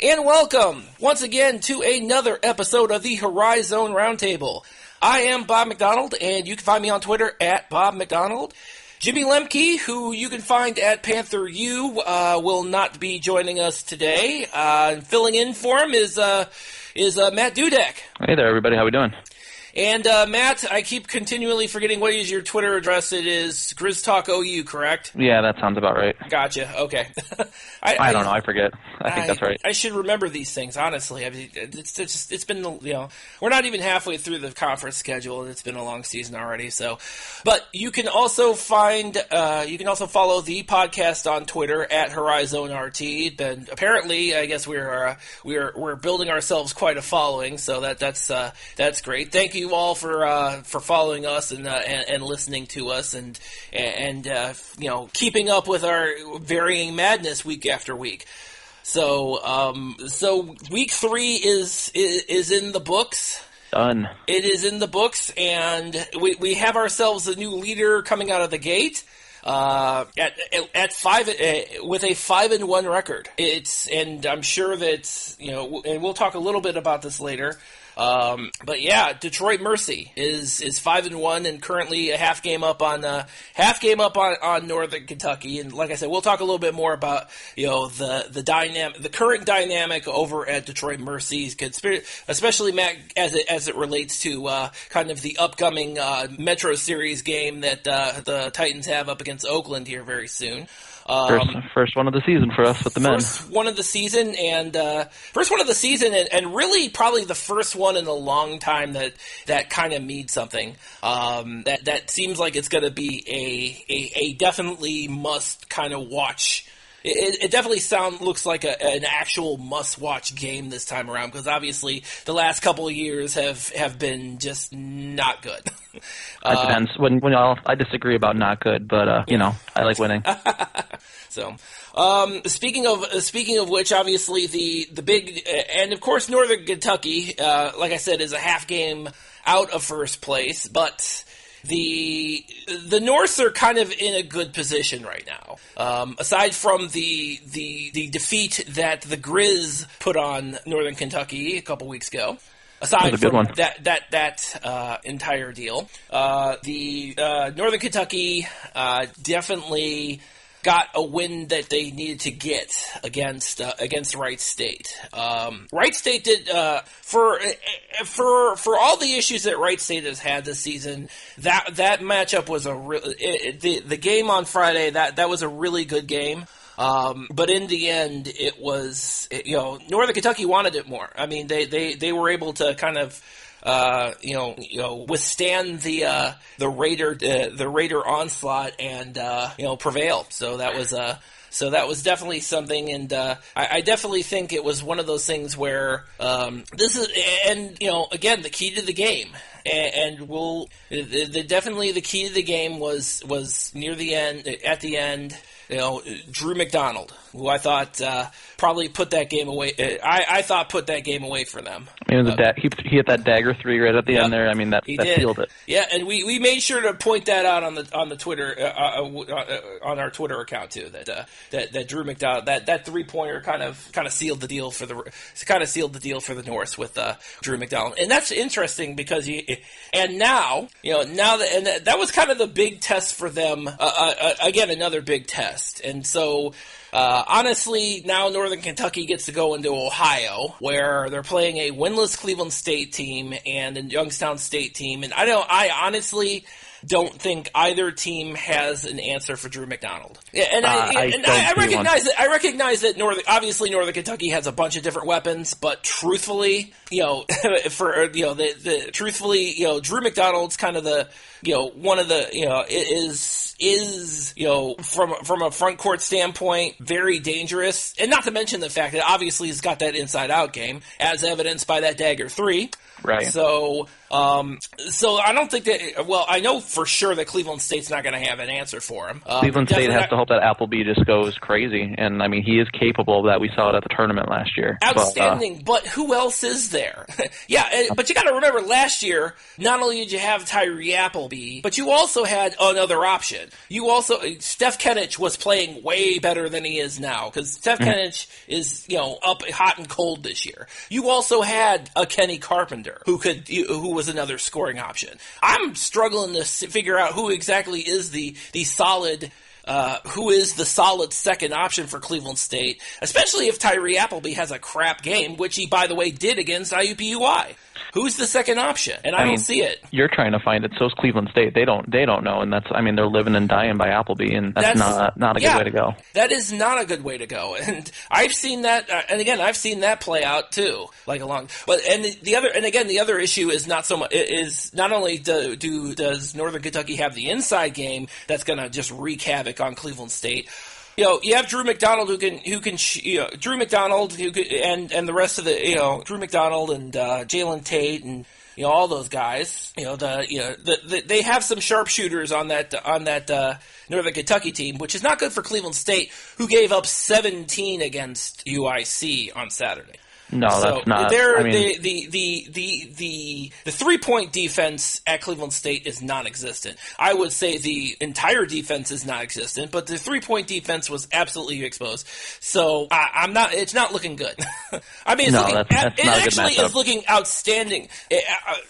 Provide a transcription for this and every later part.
And welcome, once again, to another episode of the HoriZone Roundtable. I am Bob McDonald, and you can find me on Twitter at Bob McDonald. Jimmy Lemke, who you can find at Panther U, will not be joining us today. Filling in for him is Matt Dudek. Hey there, everybody. How we doing? And Matt, I keep continually forgetting what is your Twitter address. It is GrizzTalkOU, correct? Yeah, that sounds about right. Gotcha. Okay. I don't know. I forget. I think that's right. I should remember these things, honestly. I mean, it's been, we're not even halfway through the conference schedule, and it's been a long season already. So, but you can also follow the podcast on Twitter at HoriZoneRT. And apparently, I guess we're building ourselves quite a following. So that's great. Thank you all for following us and listening to us and keeping up with our varying madness week after week. So week 3 is in the books. Done. It is in the books, and we have ourselves a new leader coming out of the gate. At 5 with a 5-1 record. And I'm sure that and we'll talk a little bit about this later. But yeah, Detroit Mercy is 5-1 and currently a half game up on Northern Kentucky. And like I said, we'll talk a little bit more about the current dynamic over at Detroit Mercy, especially Matt as it relates to kind of the upcoming Metro Series game that the Titans have up against Oakland here very soon. First one of the season for us with the men. First one of the season, and really probably the first one in a long time that kind of means something. That seems like it's going to be a definitely must kind of watch. It definitely looks like an actual must-watch game this time around, because obviously the last couple of years have been just not good. It depends. I disagree about not good, but I like winning. So, speaking of which, obviously the big and of course Northern Kentucky, like I said, is a half game out of first place, but the Norse are kind of in a good position right now. Aside from the defeat that the Grizz put on Northern Kentucky a couple weeks ago. Aside from that entire deal, the Northern Kentucky definitely got a win that they needed to get against Wright State. Wright State did for all the issues that Wright State has had this season. That matchup was the game on Friday. That was a really good game. But in the end, it was Northern Kentucky wanted it more. I mean, they were able to kind of withstand the Raider onslaught and prevail. So that was definitely something, and I definitely think it was one of those things where this is, and again, the key to the game. And definitely the key to the game was near the end. At the end, Drew McDonald, who I thought probably put that game away. I thought put that game away for them. He hit that dagger 3 right at the end there. I mean, that sealed it. Yeah, and we made sure to point that out on the Twitter on our Twitter account too. That Drew McDonald that 3-pointer kind of sealed the deal for the Norse with Drew McDonald, and that's interesting because that was kind of the big test for them. Again, another big test, and so. Honestly, now Northern Kentucky gets to go into Ohio, where they're playing a winless Cleveland State team and a Youngstown State team, and I honestly don't think either team has an answer for Drew McDonald. Yeah, and I recognize that Northern Kentucky has a bunch of different weapons, but truthfully, Drew McDonald's kind of the one of the is from a front court standpoint very dangerous, and not to mention the fact that obviously he's got that inside out game, as evidenced by that dagger 3. Right. So So I don't think that. Well, I know for sure that Cleveland State's not going to have an answer for him. Cleveland State has to hope that Appleby just goes crazy, and I mean he is capable of that. We saw it at the tournament last year. Outstanding, but who else is there? But you got to remember last year. Not only did you have Tyree Appleby, but you also had another option. Steph Kenich was playing way better than he is now because Steph Kenich is up hot and cold this year. You also had a Kenny Carpenter who was another scoring option. I'm struggling to figure out who exactly is the solid second option for Cleveland State, especially if Tyree Appleby has a crap game, which he, by the way, did against IUPUI. Who's the second option? And I don't see it. You're trying to find it. So's Cleveland State. They don't know, and they're living and dying by Appleby, and that's not a good way to go. That is not a good way to go, and I've seen that. And again, I've seen that play out too. The other issue is not so much is not only does Northern Kentucky have the inside game that's going to just wreak havoc on Cleveland State. You have Drew McDonald and the rest of Drew McDonald and Jalen Tate and all those guys. They have some sharpshooters on that Northern Kentucky team, which is not good for Cleveland State, who gave up 17 against UIC on Saturday. No, that's not. The 3-point defense at Cleveland State is non-existent. I would say the entire defense is non-existent, but the 3-point defense was absolutely exposed. So it's not looking good. It is looking outstanding.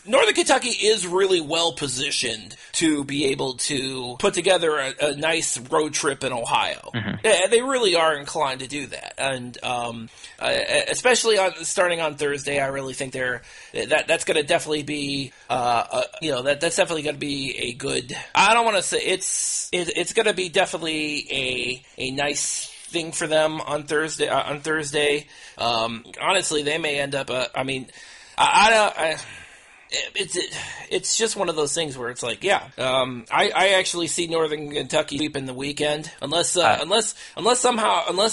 Northern Kentucky is really well positioned to be able to put together a nice road trip in Ohio. Mm-hmm. They really are inclined to do that, and especially starting on Thursday, I really think that's going to definitely be that's definitely going to be a good. I don't want to say it's going to be definitely a nice thing for them on Thursday. Honestly, they may end up. It's just one of those things where it's like, I actually see Northern Kentucky sweeping the weekend, unless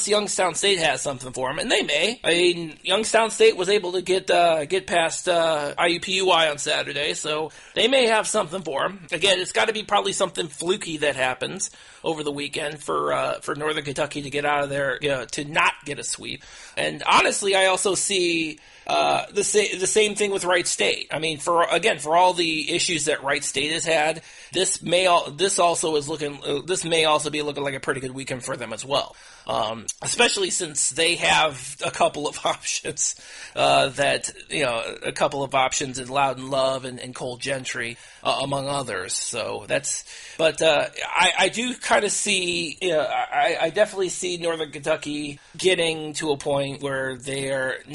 Youngstown State has something for them, and they may. I mean, Youngstown State was able to get past IUPUI on Saturday, so they may have something for them. Again, it's got to be probably something fluky that happens over the weekend for Northern Kentucky to get out of there, to not get a sweep. And honestly, I also see the same thing with Wright State. I mean, for all the issues that Wright State has had, this may also be looking like a pretty good weekend for them as well. Especially since they have a couple of options in Loudon Love and Cole Gentry, among others. So I do kind of see, I definitely see Northern Kentucky getting to a point where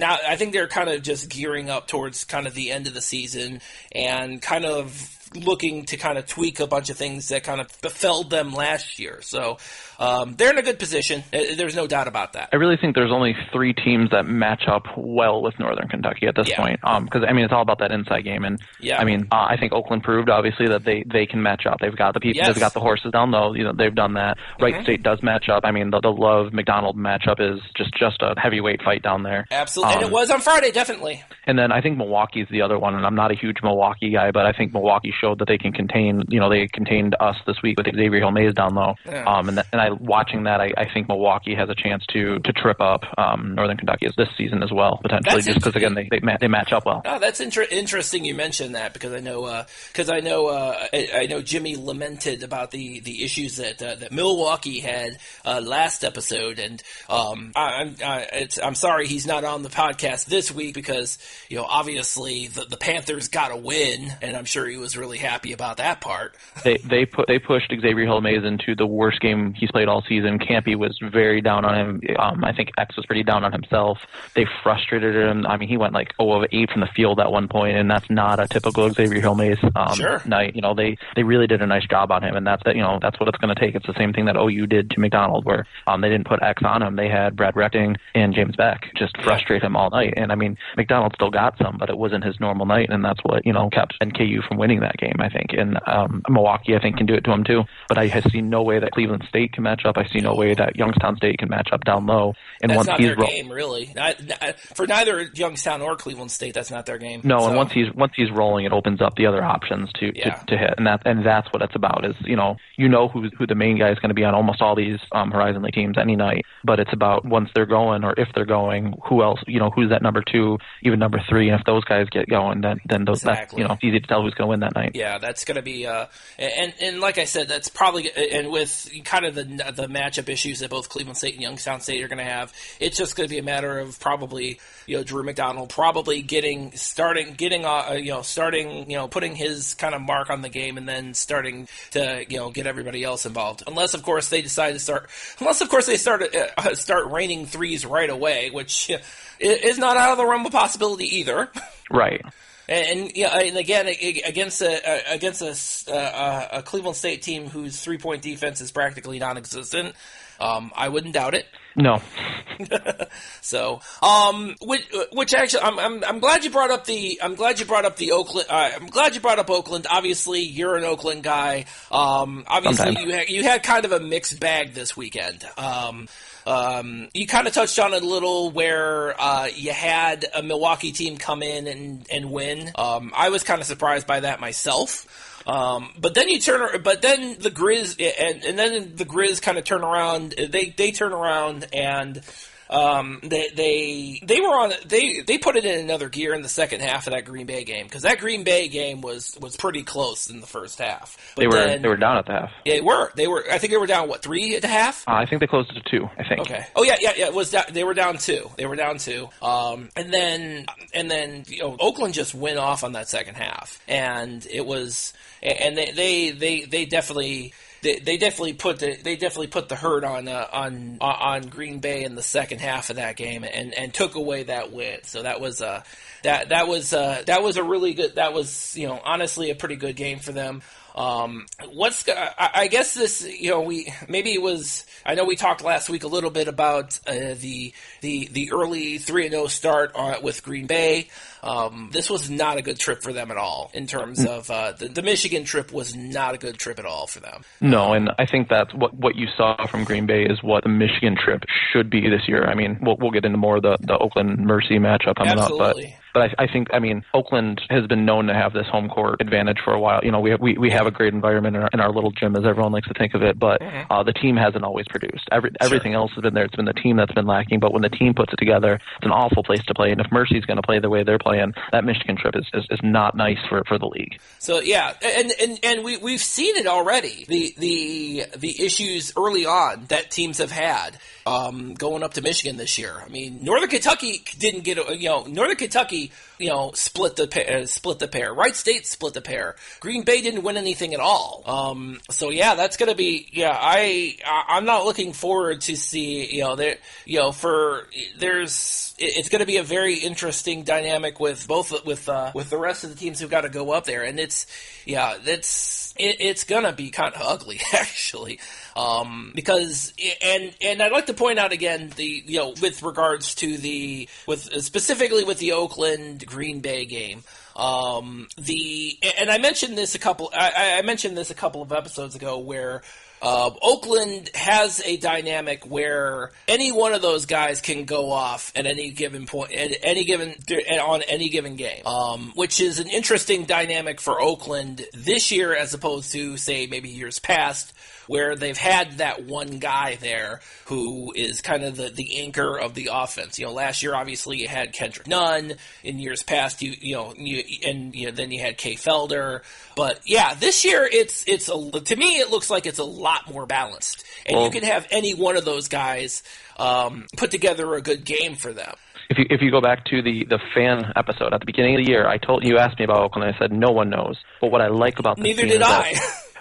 I think they're kind of just gearing up towards kind of the end of the season and kind of looking to kind of tweak a bunch of things that kind of befell them last year. So they're in a good position. There's no doubt about that. I really think there's only 3 teams that match up well with Northern Kentucky at this point. Because, it's all about that inside game. And, I think Oakland proved, obviously, that they can match up. They've got the people. Yes. They've got the horses down low. They've done that. Mm-hmm. Wright State does match up. The Love-McDonald matchup is just a heavyweight fight down there. Absolutely. And it was on Friday, definitely. And then I think Milwaukee's the other one. And I'm not a huge Milwaukee guy, but I think Milwaukee showed that they can contain, they contained us this week with Xavier Hill-Mays down low. Yeah. Watching that, I think Milwaukee has a chance to trip up Northern Kentucky this season as well, potentially, just because, again, they match up well. Oh, that's interesting you mentioned that, because I know Jimmy lamented about the issues that Milwaukee had last episode, and I'm sorry he's not on the podcast this week because, obviously the Panthers got a win, and I'm sure he was really happy about that part. They pushed Xavier Hill-Mays into the worst game he's played all season. Campy was very down on him. I think X was pretty down on himself. They frustrated him. He went like 0 of 8 from the field at one point, and that's not a typical Xavier Hill-Mays night. They really did a nice job on him, and that's what it's going to take. It's the same thing that OU did to McDonald, where they didn't put X on him. They had Brad Rechting and James Beck just frustrate him all night. And McDonald still got some, but it wasn't his normal night, and that's what kept NKU from winning that game, I think. And Milwaukee, I think, can do it to them too. But I see no way that Cleveland State can match up. I see no way that Youngstown State can match up down low. And that's once not he's their game, really. For neither Youngstown or Cleveland State, that's not their game. No, so. And once he's rolling, it opens up the other options to hit, and that's what it's about. Is you know who the main guy is going to be on almost all these HoriZon League teams any night. But it's about once they're going, or if they're going, who else? Who's that number 2, even number 3, and if those guys get going, then those exactly. It's easy to tell who's going to win that night. Yeah, that's going to be and like I said, that's probably, and with kind of the matchup issues that both Cleveland State and Youngstown State are going to have, it's just going to be a matter of probably Drew McDonald probably putting his kind of mark on the game, and then starting to get everybody else involved. Unless of course they start raining threes right away, which is not out of the realm of possibility either. Right. And again, against a Cleveland State team whose 3-point defense is practically non-existent, I wouldn't doubt it. No. So, which actually, I'm glad you brought up the Oakland. I'm glad you brought up Oakland. Obviously, you're an Oakland guy. Obviously, you had kind of a mixed bag this weekend. You kind of touched on it a little, where you had a Milwaukee team come in and win. I was kind of surprised by that myself. But then the Grizz and then the Grizz kind of turn around. They turn around and they put it in another gear in the second half of that Green Bay game, because that Green Bay game was pretty close in the first half. But they were down at the half. They were. I think they were down 3 at the half. I think they closed it to 2. I think. Okay. Oh yeah. It was they were down 2. And then Oakland just went off on that second half, and it was. And they definitely put the hurt on Green Bay in the second half of that game, and took away that win. So that was a really good. That was honestly a pretty good game for them. I guess this, I know we talked last week a little bit about the early 3-0 start with Green Bay. This was not a good trip for them at all, in terms of the Michigan trip was not a good trip at all for them. No, and I think that's what you saw from Green Bay is what the Michigan trip should be this year. I mean, we'll get into more of the Oakland Mercy matchup coming Absolutely. up, but I think Oakland has been known to have this home court advantage for a while. We have a great environment in our little gym, as everyone likes to think of it, but the team hasn't always produced. Everything else has been there. It's been the team that's been lacking, but when the team puts it together, it's an awful place to play. And if Mercy's going to play the way they're playing, that Michigan trip is not nice for the league. So yeah, and we've seen it already. The issues early on that teams have had going up to Michigan this year. I mean, Northern Kentucky didn't get Northern Kentucky split the pair. Wright State split the pair. Green Bay didn't win anything at all. So yeah, that's gonna be I'm not looking forward to see it's going to be a very interesting dynamic with the rest of the teams who've got to go up there, and it's going to be kind of ugly actually, because I'd like to point out again with regards to specifically with the Oakland Green Bay game. And I mentioned this a couple of episodes ago, where Oakland has a dynamic where any one of those guys can go off at any given point, on any given game, which is an interesting dynamic for Oakland this year as opposed to, say, maybe years past, where they've had that one guy there who is kind of the anchor of the offense. Last year, obviously, you had Kendrick Nunn. In years past, then you had Kay Felder. But yeah, this year to me it looks like it's a lot more balanced, and you can have any one of those guys put together a good game for them. If you go back to the fan episode at the beginning of the year, you asked me about Oakland, and I said no one knows. But what I like about this neither team did is I.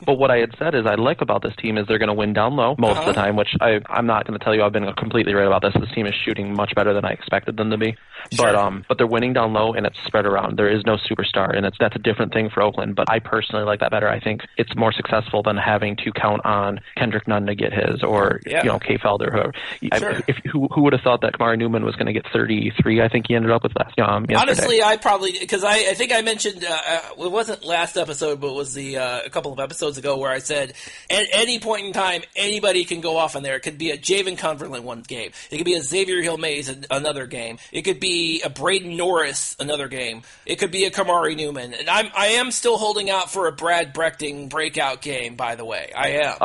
But what I had said is I like about this team is they're going to win down low most of the time, which I'm not going to tell you I've been completely right about this. This team is shooting much better than I expected them to be. Sure. But they're winning down low, and it's spread around. There is no superstar, and that's a different thing for Oakland. But I personally like that better. I think it's more successful than having to count on Kendrick Nunn to get his, or K. Felder, whoever. Sure. Who would have thought that Kamari Newman was going to get 33? I think he ended up with last. Yesterday. Honestly, I probably, because I think I mentioned it wasn't last episode, but it was a couple of episodes ago where I said at any point in time anybody can go off on there. It could be a Javen Cumberland one game. It could be a Xavier Hill-Mays another game. It could be a Braden Norris another game. It could be a Kamari Newman. And I am still holding out for a Brad Brechting breakout game, by the way. I am.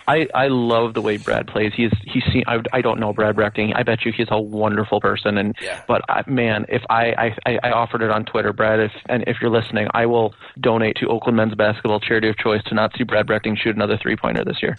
I love the way Brad plays. I don't know Brad Brechting. I bet you he's a wonderful person. But man, if I offered it on Twitter, Brad, if you're listening, I will donate to Oakland men's basketball charity of choice to not see Brad Brechting shoot another 3-pointer this year.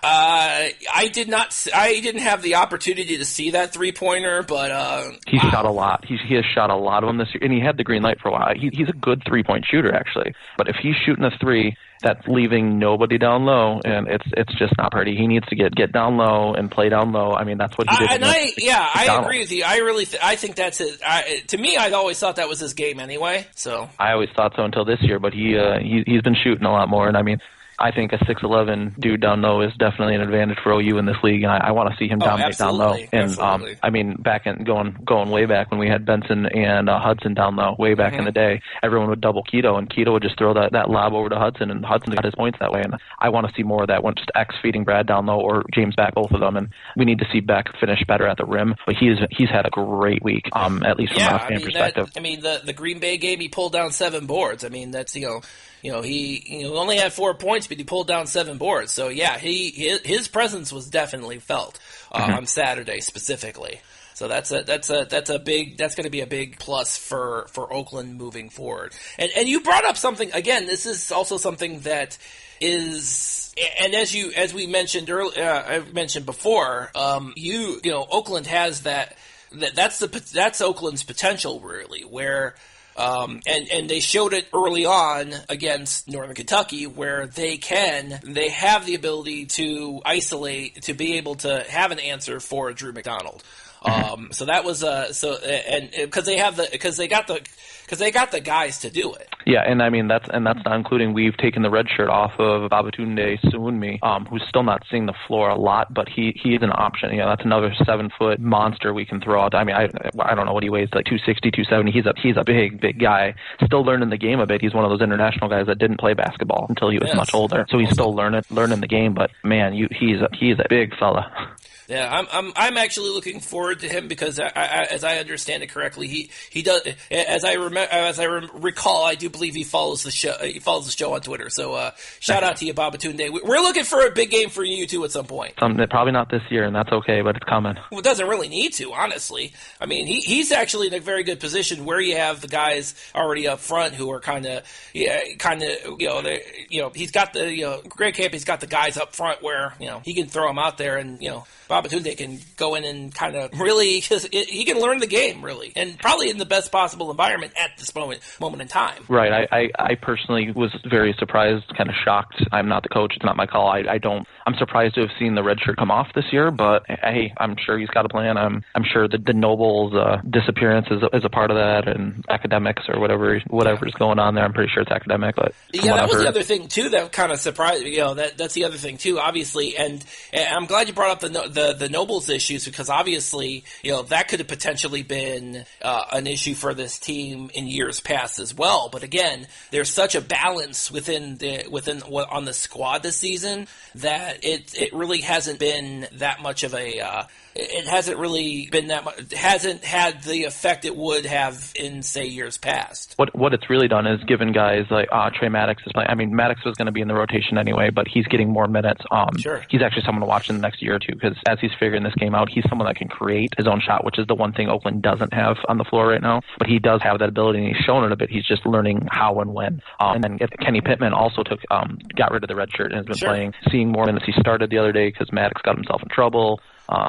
I didn't have the opportunity to see that 3-pointer, but he shot a lot. He has shot a lot of them this year, and he had the green light for a while. He's a good 3-point shooter, actually. But if he's shooting a 3, that's leaving nobody down low, and it's just not pretty. He needs to get down low and play down low. I mean, that's what he did. I agree with you. I think that's it. To me, I'd always thought that was his game anyway. So I always thought so until this year, but he's been shooting a lot more, and I mean, I think a 6'11" dude down low is definitely an advantage for OU in this league, and I want to see him dominate down low. And I mean, going way back when we had Benson and Hudson down low, way back in the day, everyone would double Keto, and Keto would just throw that lob over to Hudson, and Hudson got his points that way. And I want to see more of that, just X feeding Brad down low or James Beck, both of them. And we need to see Beck finish better at the rim. But he's had a great week, at least from a fan perspective. The Green Bay game, he pulled down 7 boards. I mean, that's he only had 4 points, but he pulled down 7 boards. So yeah, his presence was definitely felt on Saturday specifically. So that's going to be a big plus for Oakland moving forward. And you brought up something again. This is also something that is, and as we mentioned earlier, I've mentioned before, Oakland has that's Oakland's potential really, where. And they showed it early on against Northern Kentucky, where they have the ability to isolate, to be able to have an answer for Drew McDonald. So that was because they got the guys to do it. Yeah, and I mean that's not including we've taken the red shirt off of Babatunde Suwunmi, who's still not seeing the floor a lot, but he is an option. That's another 7-foot monster we can throw out. I mean, I don't know what he weighs, like 260, 270. He's a big guy, still learning the game a bit. He's one of those international guys that didn't play basketball until he was much older, so he's still learning the game. But man, he's a big fella. Yeah, I'm actually looking forward to him because as I understand it correctly, he does, as I recall, I do believe he follows the show. He follows the show on Twitter. So shout out to you, Babatunde. We're looking for a big game for you too at some point. Probably not this year, and that's okay, but it's coming. Well, it doesn't really need to, honestly. I mean, he's actually in a very good position where you have the guys already up front who are kind of he's got the Greg Camp. He's got the guys up front where he can throw them out there, and Babatunde can go in and kind of really, he can learn the game really, and probably in the best possible environment at this moment in time. Right. I personally was very surprised, kind of shocked. I'm not the coach; it's not my call. I'm surprised to have seen the red shirt come off this year, but hey, I'm sure he's got a plan. I'm sure that the Nobles disappearance is a part of that, and academics or whatever's going on there. I'm pretty sure it's academic, but that was the other thing too that kind of surprised me. That's the other thing too, obviously, and I'm glad you brought up the Nobles issues, because obviously that could have potentially been an issue for this team in years past as well. But again, there's such a balance within on the squad this season that it really hasn't been that much of a. It hasn't really been that much. It hasn't had the effect it would have in, say, years past. What it's really done is given guys like Trey Maddox is playing. I mean, Maddox was going to be in the rotation anyway, but he's getting more minutes. Sure. He's actually someone to watch in the next year or two, because as he's figuring this game out, he's someone that can create his own shot, which is the one thing Oakland doesn't have on the floor right now. But he does have that ability, and he's shown it a bit. He's just learning how and when. And then Kenny Pittman also got rid of the red shirt and has been playing, seeing more minutes. He started the other day because Maddox got himself in trouble.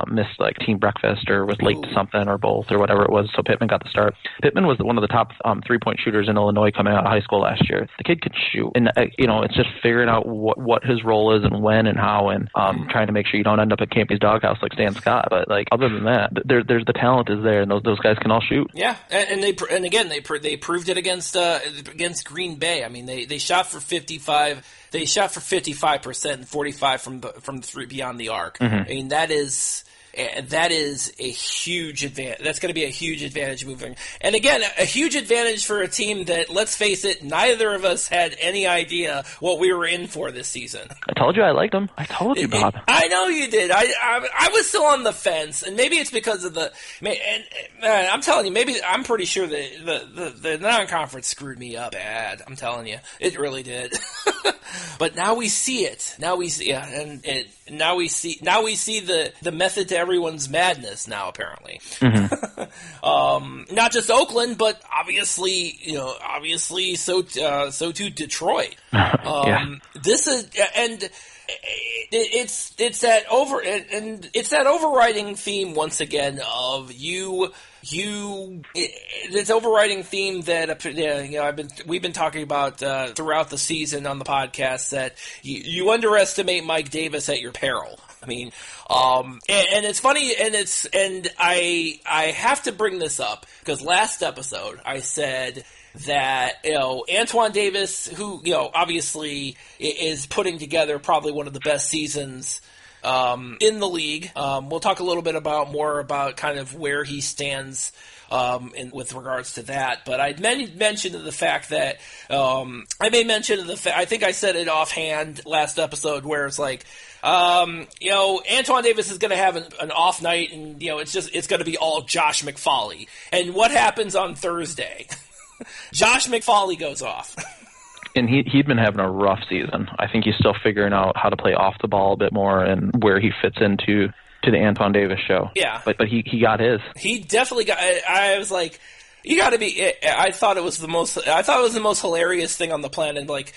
missed like team breakfast or was late to something or both or whatever it was. So Pittman got the start. Pittman was one of the top 3-point shooters in Illinois coming out of high school last year. The kid could shoot, and it's just figuring out what his role is and when and how, and trying to make sure you don't end up at Campy's doghouse like Stan Scott. But like other than that, there's the talent is there, and those guys can all shoot. Yeah, and they proved it against Green Bay. I mean, they shot for 55. They shot for 55% and 45 from the three beyond the arc. Mm-hmm. I mean, that is a huge advantage. That's going to be a huge advantage moving. And again, a huge advantage for a team that, let's face it, neither of us had any idea what we were in for this season. I told you I liked them. I told you, Bob. I know you did. I was still on the fence, and maybe it's because of I'm telling you, maybe I'm pretty sure the non-conference screwed me up bad. I'm telling you, it really did. But now we see it. Now we see, now we see the method to everyone's madness. Now, apparently, not just Oakland, but obviously, so too Detroit. This is and. It's that overriding theme once again of this overriding theme that we've been talking about throughout the season on the podcast, that you underestimate Mike Davis at your peril. I mean, and it's funny, and I have to bring this up because last episode I said that Antoine Davis, who obviously is putting together probably one of the best seasons in the league. We'll talk a little bit more about kind of where he stands with regards to that. But I mentioned the fact that I think I said it offhand last episode, where it's like, Antoine Davis is going to have an off night, and it's going to be all Josh McFawley. And what happens on Thursday? Josh McFawley goes off. And he'd been having a rough season. I think he's still figuring out how to play off the ball a bit more and where he fits into the Antoine Davis show. Yeah. But he got his. He definitely got. I was like, you got to be. I thought it was the most hilarious thing on the planet. Like,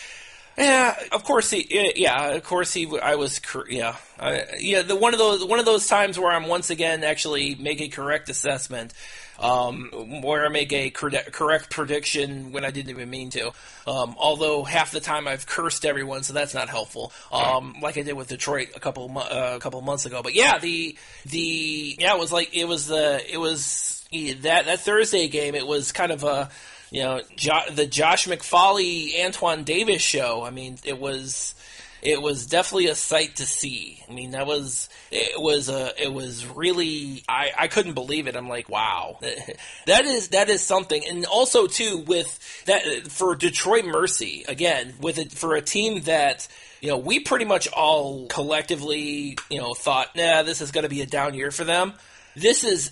yeah, of course he. Yeah, of course he. I was. Yeah. One of those times where I'm once again actually make a correct assessment. Where I make a correct prediction when I didn't even mean to. Although half the time I've cursed everyone, so that's not helpful. Like I did with Detroit a couple months ago. But yeah, it was that Thursday game. It was kind of a the Josh McFawley Antoine Davis show. I mean, it was definitely a sight to see. I mean, it was really, I couldn't believe it. I'm like, wow, that is something. And also too, with that, for Detroit Mercy, again, for a team that, we pretty much all collectively, thought, this is going to be a down year for them. This is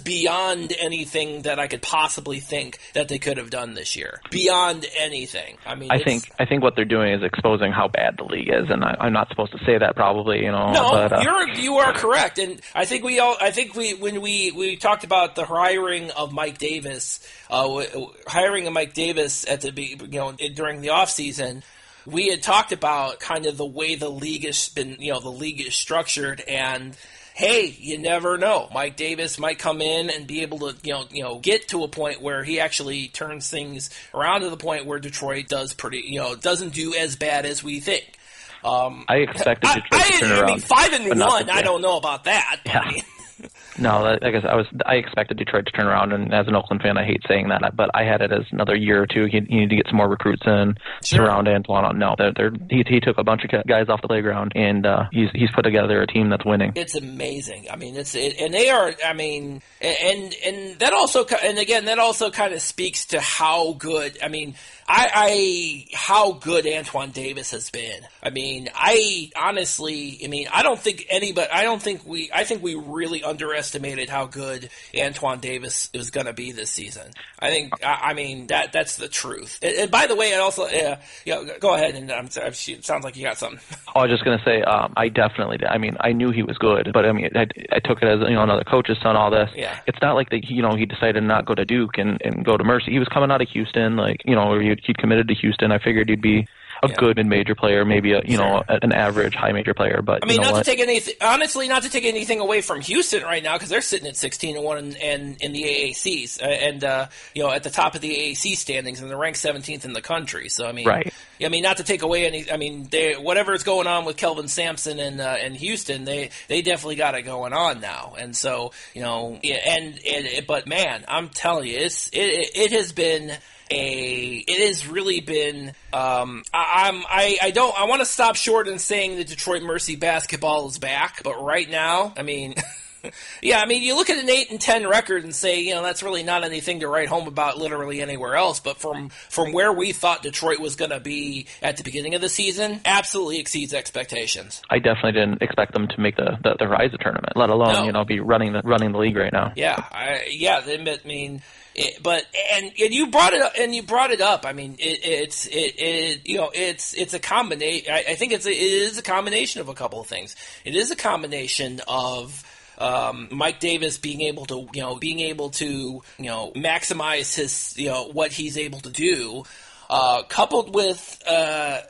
beyond anything that I could possibly think that they could have done this year. Beyond anything. I mean, I think what they're doing is exposing how bad the league is, and I'm not supposed to say that probably, No, but, you are correct, and when we talked about the hiring of Mike Davis at the during the offseason, we had talked about kind of the way the league has been, the league is structured, and hey, you never know. Mike Davis might come in and be able to, get to a point where he actually turns things around to the point where Detroit doesn't do as bad as we think. I expected Detroit to turn around. 5-1. I don't know about that. Yeah. I mean, No, I guess I expected Detroit to turn around, and as an Oakland fan, I hate saying that, but I had it as another year or two. He needed to get some more recruits in, surround Antoine. No, he took a bunch of guys off the playground, and he's put together a team that's winning. It's amazing. I mean, and they are. I mean, and that also, and again, that also kind of speaks to how good. I mean, how good Antoine Davis has been. I mean, I think we really underestimated how good Antoine Davis is going to be this season. I mean, that's the truth. And by the way, I also, go ahead, and it sounds like you got something. I was just going to say, I definitely did. I mean, I knew he was good, but I mean, I took it as, another coach's son, all this. Yeah. It's not like he decided to not go to Duke and go to Mercy. He was coming out of Houston, he'd committed to Houston. I figured he'd be a good mid-major player, maybe an average high major player. But I mean, not to take anything away from Houston right now, because they're sitting at 16-1 and in the AACs, and at the top of the AAC standings, and they're ranked 17th in the country. So I mean, right. I mean, not to take away any. I mean, whatever's going on with Kelvin Sampson and Houston, they definitely got it going on now. And so but man, I'm telling you, it has really been. I want to stop short in saying that Detroit Mercy basketball is back, but right now, I mean. Yeah, I mean, you look at an 8-10 record and say, that's really not anything to write home about literally anywhere else. But from where we thought Detroit was going to be at the beginning of the season, absolutely exceeds expectations. I definitely didn't expect them to make the HoriZone tournament, let alone be running the league right now. Yeah, I mean. But you brought it up. I mean, it's a combination. I think it is a combination of a couple of things. It is a combination of Mike Davis being able to maximize his what he's able to do, coupled with a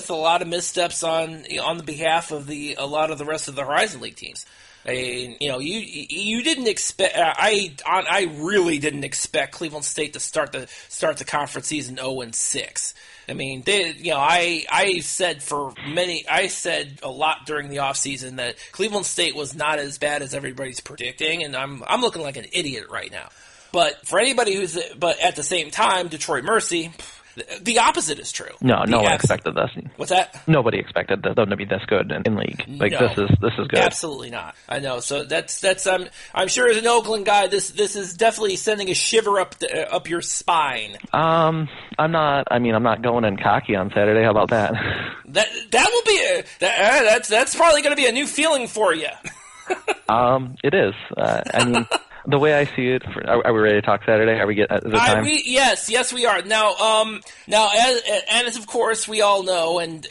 lot of missteps on the behalf of a lot of the rest of the HoriZone League teams. You didn't expect. I really didn't expect Cleveland State to start the conference season 0-6. I mean, I said a lot during the offseason that Cleveland State was not as bad as everybody's predicting, and I'm looking like an idiot right now. But for anybody but at the same time, Detroit Mercy. The opposite is true. No one expected this. What's that? Nobody expected them to be this good in league. Like no, this is good. Absolutely not. I know. So that's I'm sure as an Oakland guy, this is definitely sending a shiver up your spine. I'm not going in cocky on Saturday. How about that? That will be that's probably going to be a new feeling for you. It is. I mean. The way I see it, are we ready to talk Saturday? Are we at the time? Yes, we are. Now, as of course we all know, and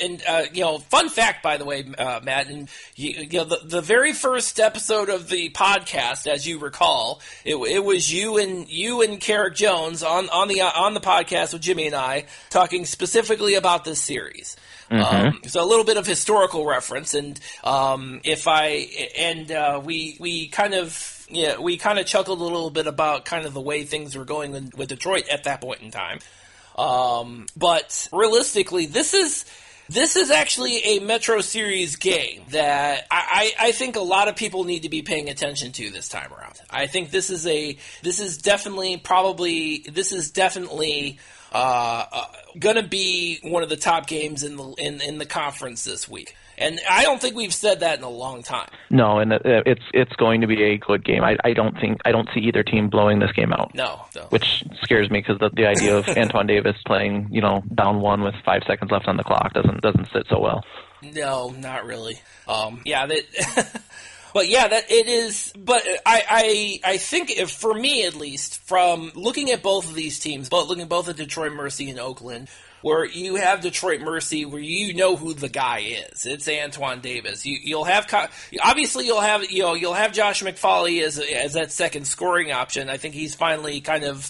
fun fact, by the way, Matt, and the very first episode of the podcast, as you recall, it was you and Carrick Jones on the podcast with Jimmy and I talking specifically about this series. Mm-hmm. So a little bit of historical reference, and we kind of. Yeah, we kind of chuckled a little bit about kind of the way things were going with Detroit at that point in time. But realistically, this is actually a Metro Series game that I think a lot of people need to be paying attention to this time around. I think this is definitely going to be one of the top games in the conference this week. And I don't think we've said that in a long time. No, and it's going to be a good game. I don't see either team blowing this game out. No. Which scares me because the idea of Antoine Davis playing down one with 5 seconds left on the clock doesn't sit so well. No, not really. But yeah, that it is. But I think for me at least, from looking at both of these teams, looking both at Detroit Mercy and Oakland, where you have Detroit Mercy, where you know who the guy is. It's Antoine Davis. You'll have Josh McFawley as that second scoring option. I think he's finally gotten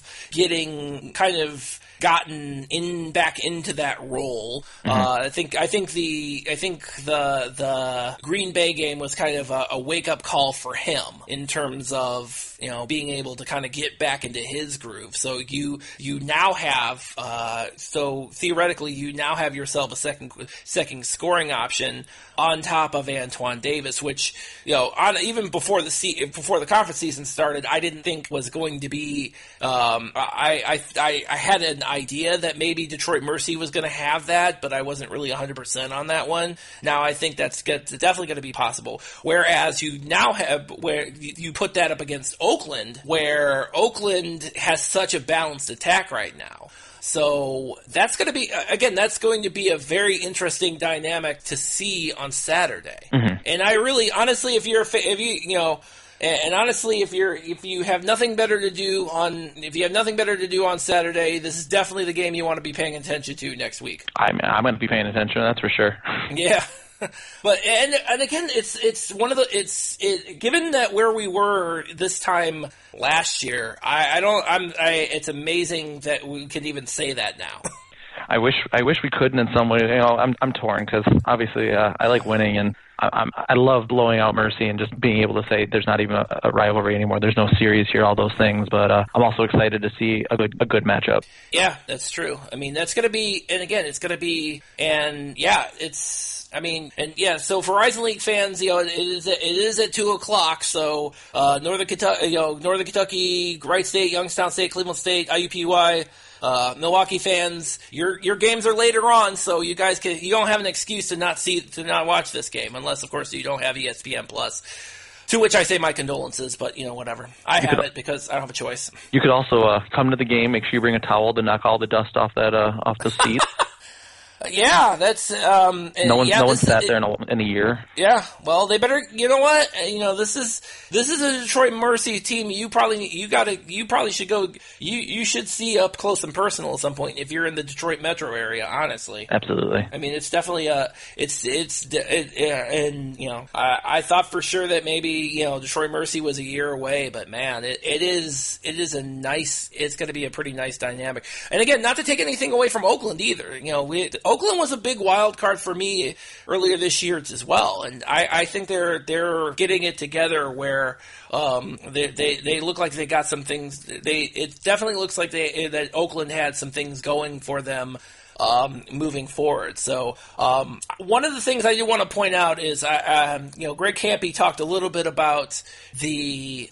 back into that role. Mm-hmm. I think the Green Bay game was kind of a wake up call for him in terms of being able to kind of get back into his groove. So you now have theoretically you now have yourself a second scoring option on top of Antoine Davis, which even before the conference season started, I didn't think was going to be. I had an idea that maybe Detroit Mercy was going to have that, but I wasn't really 100% on that one. Now I think that's definitely going to be possible. Whereas you now have where you put that up against Oakland, where Oakland has such a balanced attack right now. So that's going to be a very interesting dynamic to see on Saturday. Mm-hmm. And I really, honestly, if you have nothing better to do on Saturday, this is definitely the game you want to be paying attention to next week. I'm going to be paying attention. That's for sure. Yeah. But and again, it's one of the given that where we were this time last year, it's amazing that we can even say that now. I wish we couldn't in some way. I'm torn because obviously I like winning, and I love blowing out Mercy and just being able to say there's not even a rivalry anymore. There's no series here, all those things. But I'm also excited to see a good matchup. Yeah, that's true. I mean, that's going to be, and again, it's going to be, and yeah, it's. I mean, and yeah, so for HoriZone League fans, it is at 2:00. So Northern Kentucky, Wright State, Youngstown State, Cleveland State, IUPUI, Milwaukee fans, your games are later on, so you don't have an excuse to not watch this game, unless of course you don't have ESPN Plus. To which I say my condolences, but whatever. I have it because I don't have a choice. You could also come to the game. Make sure you bring a towel to knock all the dust off the seat. Yeah, that's no one sat there in a year. Yeah, well, they better. You know what? This is a Detroit Mercy team. You probably should go. You should see up close and personal at some point if you're in the Detroit metro area. Honestly, absolutely. I mean, it's definitely I thought for sure that maybe Detroit Mercy was a year away, but man, it is a nice. It's going to be a pretty nice dynamic. And again, not to take anything away from Oakland either. Oakland was a big wild card for me earlier this year as well, and I think they're getting it together where they look like they got some things. It definitely looks like that Oakland had some things going for them moving forward. So one of the things I do want to point out is Greg Campy talked a little bit about the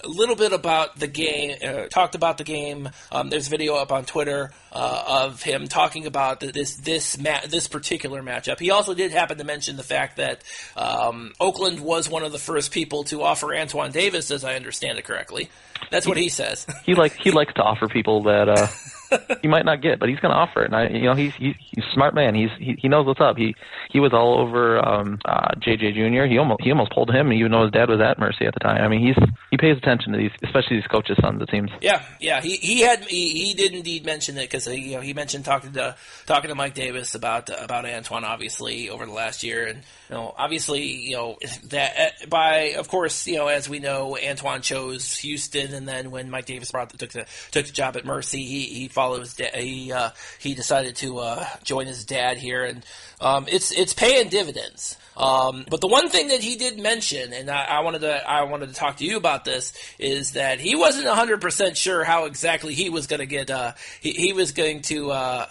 game. Talked about the game. There's a video up on Twitter of him talking about this particular matchup. He also did happen to mention the fact that Oakland was one of the first people to offer Antoine Davis, as I understand it correctly. That's what he says. He likes to offer people that he might not get, but he's going to offer it. And he's a smart man. He knows what's up. He was all over JJ Jr. He almost pulled him, even though his dad was at Mercy at the time. I mean, he pays attention to these, especially these coaches' sons. It seems. Yeah. He did indeed mention it because he mentioned talking to Mike Davis about Antoine, obviously, over the last year, and obviously that of course as we know, Antoine chose Houston, and then when Mike Davis took the job at Mercy, he followed his dad. He decided to join his dad here, and it's paying dividends. But the one thing that he did mention, and I wanted to talk to you about this, is that he wasn't 100% sure how exactly he was going to get. He was going to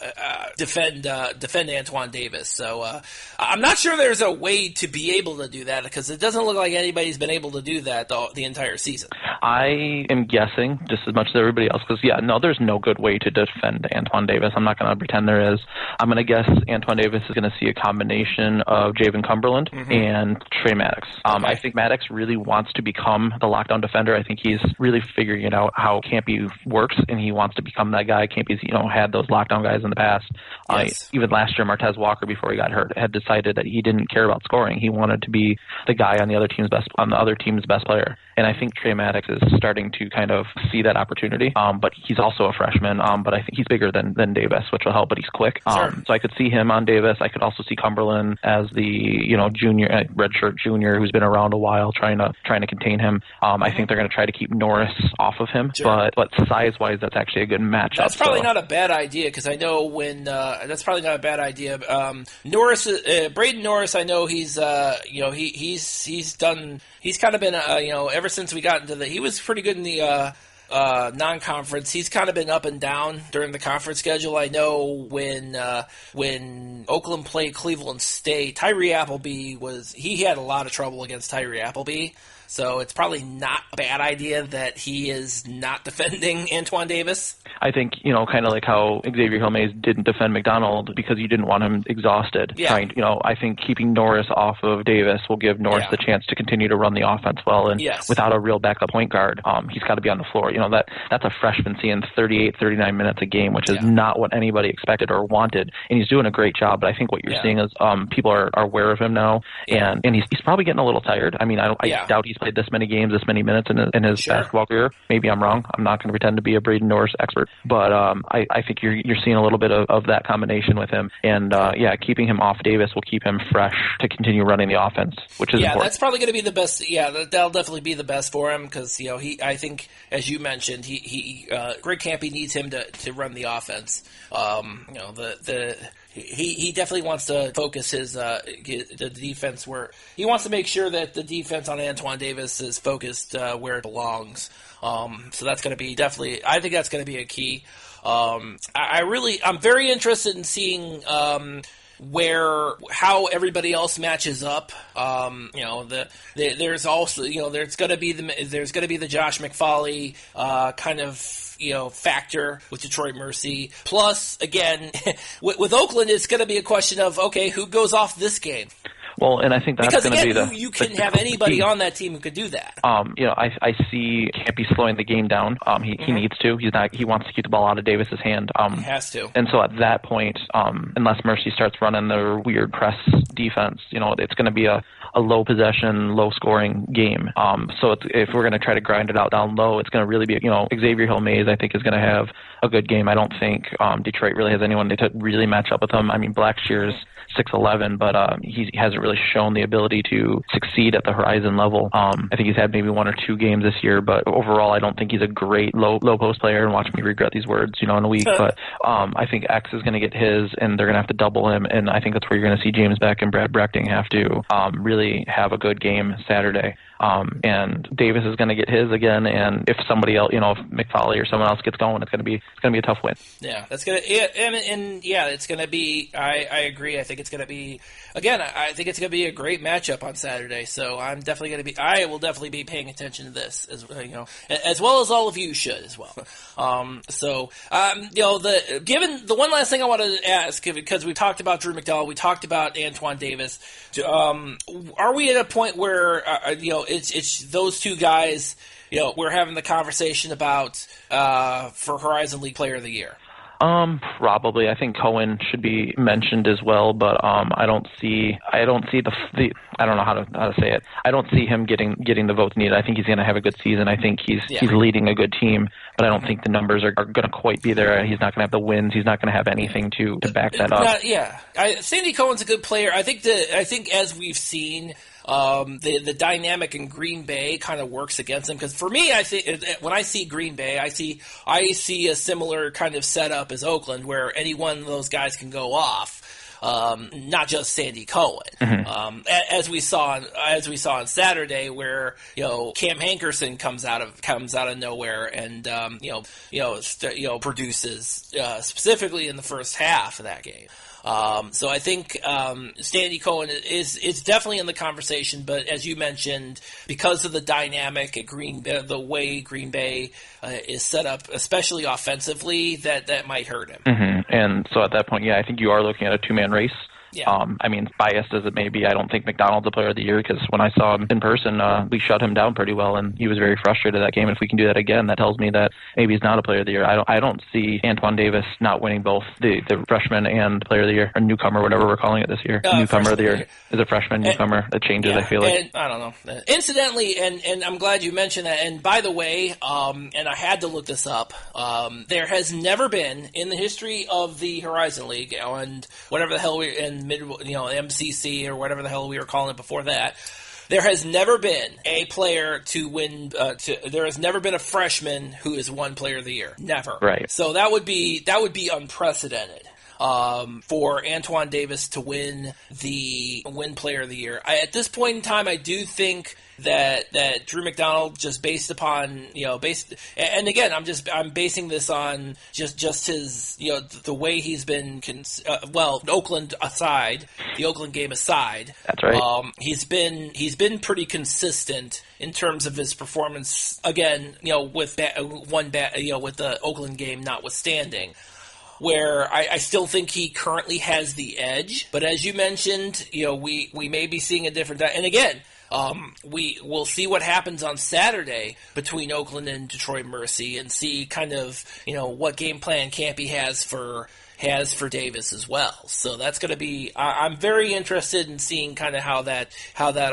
defend Antoine Davis. So I'm not sure there's a way to be able to do that, because it doesn't look like anybody's been able to do that the entire season. I am guessing just as much as everybody else, because there's no good way to defend Antoine Davis. I'm not going to pretend there is. I'm going to guess Antoine Davis is going to see a combination of Javen Cumberland and Trey Maddox. Okay. I think Maddox really wants to become the lockdown defender. I think he's really figuring it out how Campy works, and he wants to become that guy. Campy's had those lockdown guys in the past. Yes. Even last year, Martez Walker, before he got hurt, had decided that he didn't care about scoring. He wanted to be the guy on the other team's best player. And I think Trey Maddox is starting to kind of see that opportunity. But he's also a freshman. But I think he's bigger than Davis, which will help. But he's quick. Sure. So I could see him on Davis. I could also see Cumberland as the junior, redshirt junior, who's been around a while, trying to contain him. I think they're going to try to keep Norse off of him. Sure. But size wise, that's actually a good matchup. That's probably not a bad idea, because I know when that's probably not a bad idea. Norris, Braden Norris, I know he's he's kind of been ever since we got into he was pretty good in the non-conference. He's kind of been up and down during the conference schedule. I know when Oakland played Cleveland State, Tyree Appleby he had a lot of trouble against Tyree Appleby. So it's probably not a bad idea that he is not defending Antoine Davis. I think, kind of like how Xavier Hillmays didn't defend McDonald because you didn't want him exhausted. Yeah. I think keeping Norris off of Davis will give Norris the chance to continue to run the offense well. And without a real backup point guard, he's got to be on the floor. That's a freshman seeing 38, 39 minutes a game, which is not what anybody expected or wanted. And he's doing a great job. But I think what you're seeing is people are aware of him now. And he's probably getting a little tired. I mean, I doubt he's played this many games, this many minutes in his basketball career. Maybe I'm wrong. I'm not going to pretend to be a Braden Norris expert. But I think you're seeing a little bit of that combination with him. And, keeping him off Davis will keep him fresh to continue running the offense, which is important. That's probably going to be the best. Yeah, that'll definitely be the best for him because, I think, as you mentioned, Greg Campy needs him to run the offense. He definitely wants to focus the defense where he wants to make sure that the defense on Antoine Davis is focused where it belongs. So that's going to be definitely. I think that's going to be a key. I'm very interested in seeing how everybody else matches up. There's also there's going to be the Josh McFawley kind of factor with Detroit Mercy. Plus, again, with Oakland, it's going to be a question of who goes off this game. Well, and I think that's going to be you can have anybody on that team who could do that. I see Campy slowing the game down. He needs to. He wants to keep the ball out of Davis's hand. He has to. And so at that point, unless Mercy starts running their weird press defense, it's going to be a low possession, low scoring game. So if we're going to try to grind it out down low, it's going to really be Xavier Hill-Mays, I think, is going to have a good game. I don't think Detroit really has anyone to really match up with him. I mean, Blackshear's 6'11", but he hasn't really shown the ability to succeed at the HoriZone level. I think he's had maybe one or two games this year, but overall I don't think he's a great low post player, and watch me regret these words, in a week. But I think X is going to get his, and they're going to have to double him, and I think that's where you're going to see James Beck and Brad Brechting have to really have a good game Saturday. And Davis is going to get his again, and if somebody else, if McFawley or someone else gets going, it's going to be a tough win. Yeah, that's gonna, it's going to be. I agree. I think it's going to be. Again, I think it's going to be a great matchup on Saturday. So I will definitely be paying attention to this as well as all of you should as well. Given the one last thing I wanted to ask, because we talked about Drew McDowell, we talked about Antoine Davis. Are we at a point where it's those two guys? We're having the conversation about for HoriZone League Player of the Year. Probably. I think Cohen should be mentioned as well, but I don't see the I don't know how to say it. I don't see him getting the votes needed. I think he's going to have a good season. I think he's leading a good team, but I don't think the numbers are going to quite be there. He's not going to have the wins. He's not going to have anything to back that up. Sandy Cohen's a good player. I think as we've seen, the dynamic in Green Bay kind of works against him, because for me, I think when I see Green Bay, I see a similar kind of setup as Oakland, where any one of those guys can go off. Not just Sandy Cohen, as we saw on Saturday, where Cam Hankerson comes out of nowhere and produces specifically in the first half of that game. So I think Sandy Cohen is definitely in the conversation, but as you mentioned, because of the dynamic at the way Green Bay is set up, especially offensively, that might hurt him. And so at that point, I think you are looking at a two-man race. Yeah. Biased as it may be, I don't think McDonald's a player of the year, because when I saw him in person, we shut him down pretty well, and he was very frustrated that game. If we can do that again, that tells me that maybe he's not a player of the year. I don't see Antoine Davis not winning both the freshman and player of the year, or newcomer, whatever we're calling it this year. Newcomer of the year. Is it freshman, newcomer? It changes, I feel like. And, I don't know. Incidentally, and I'm glad you mentioned that, and by the way, and I had to look this up, there has never been, in the history of the HoriZone League, and whatever the hell MCC or whatever the hell we were calling it before that, there has never been a player to win. There has never been a freshman who has won Player of the Year. Never. Right. So that would be unprecedented. For Antoine Davis to win Player of the Year. At this point in time, I do think that Drew McDonald, just based upon and again, I'm basing this on just his the way he's been Oakland aside, the Oakland game aside. That's right. He's been pretty consistent in terms of his performance. Again, with the Oakland game notwithstanding, where I still think he currently has the edge. But as you mentioned, we may be seeing a different. And again, we will see what happens on Saturday between Oakland and Detroit Mercy, and see kind of what game plan Campy has for Davis as well. So that's going to be. I'm very interested in seeing kind of how that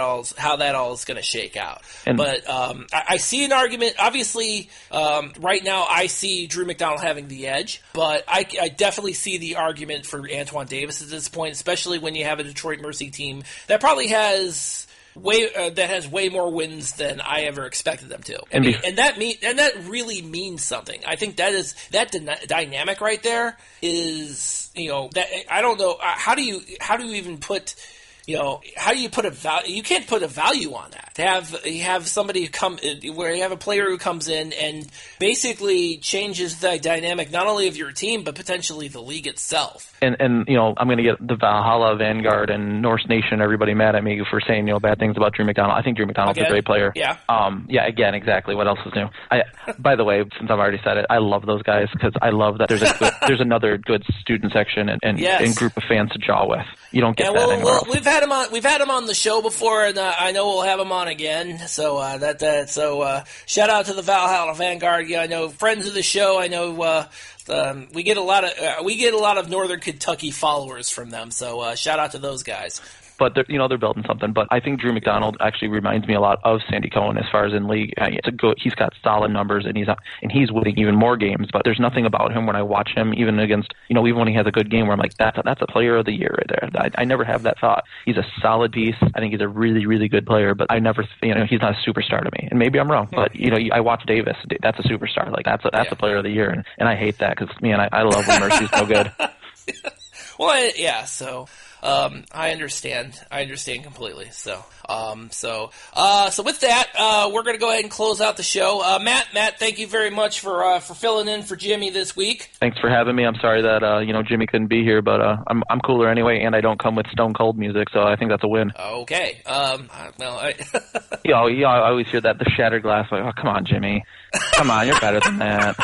all is going to shake out. But I see an argument. Obviously, right now I see Drew McDonald having the edge, but I definitely see the argument for Antoine Davis at this point, especially when you have a Detroit Mercy team that probably has way more wins than I ever expected them to, and that really means something. I think that dynamic right there is that I don't know how do you even put. How do you put a value? You can't put a value on that. You have somebody where you have a player who comes in and basically changes the dynamic not only of your team but potentially the league itself. And I'm going to get the Valhalla, Vanguard, and Norse Nation, everybody mad at me for saying bad things about Drew McDonald. I think Drew McDonald's a great player. Yeah. Again, exactly. What else is new? By the way, since I've already said it, I love those guys because I love that there's another good student section and group of fans to jaw with. You don't get that anywhere else. We've had him on the show before, and I know we'll have him on again. So shout out to the Valhalla Vanguard. Yeah, I know friends of the show. I know we get a lot of Northern Kentucky followers from them. So shout out to those guys. But they're building something. But I think Drew McDonald actually reminds me a lot of Sandy Cohen as far as in league. He's got solid numbers and he's winning even more games. But there's nothing about him when I watch him, even against even when he has a good game, where I'm like that's a player of the year right there. I never have that thought. He's a solid piece. I think he's a really really good player. But I never he's not a superstar to me. And maybe I'm wrong. But I watch Davis. That's a superstar. Like that's a player of the year. And I hate that because I love when Mercy's so good. Well, yeah. So. I understand. I understand completely. So with that, we're going to go ahead and close out the show. Matt, thank you very much for filling in for Jimmy this week. Thanks for having me. I'm sorry that Jimmy couldn't be here, but I'm cooler anyway, and I don't come with stone cold music, so I think that's a win. Okay. I always hear that the shattered glass. Like, oh, come on, Jimmy. Come on, you're better than that.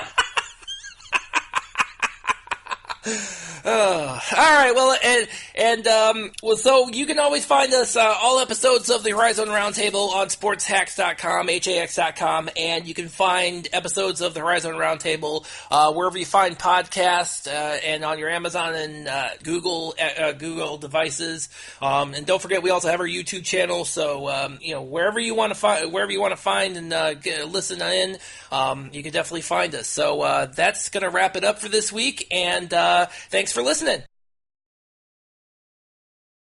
All right. Well, so you can always find us all episodes of the HoriZone Roundtable on sportshacks.com, hax.com, and you can find episodes of the HoriZone Roundtable wherever you find podcasts and on your Amazon and Google devices. And don't forget, we also have our YouTube channel. So wherever you want to find and listen in, you can definitely find us. So that's going to wrap it up for this week. And thanks for listening.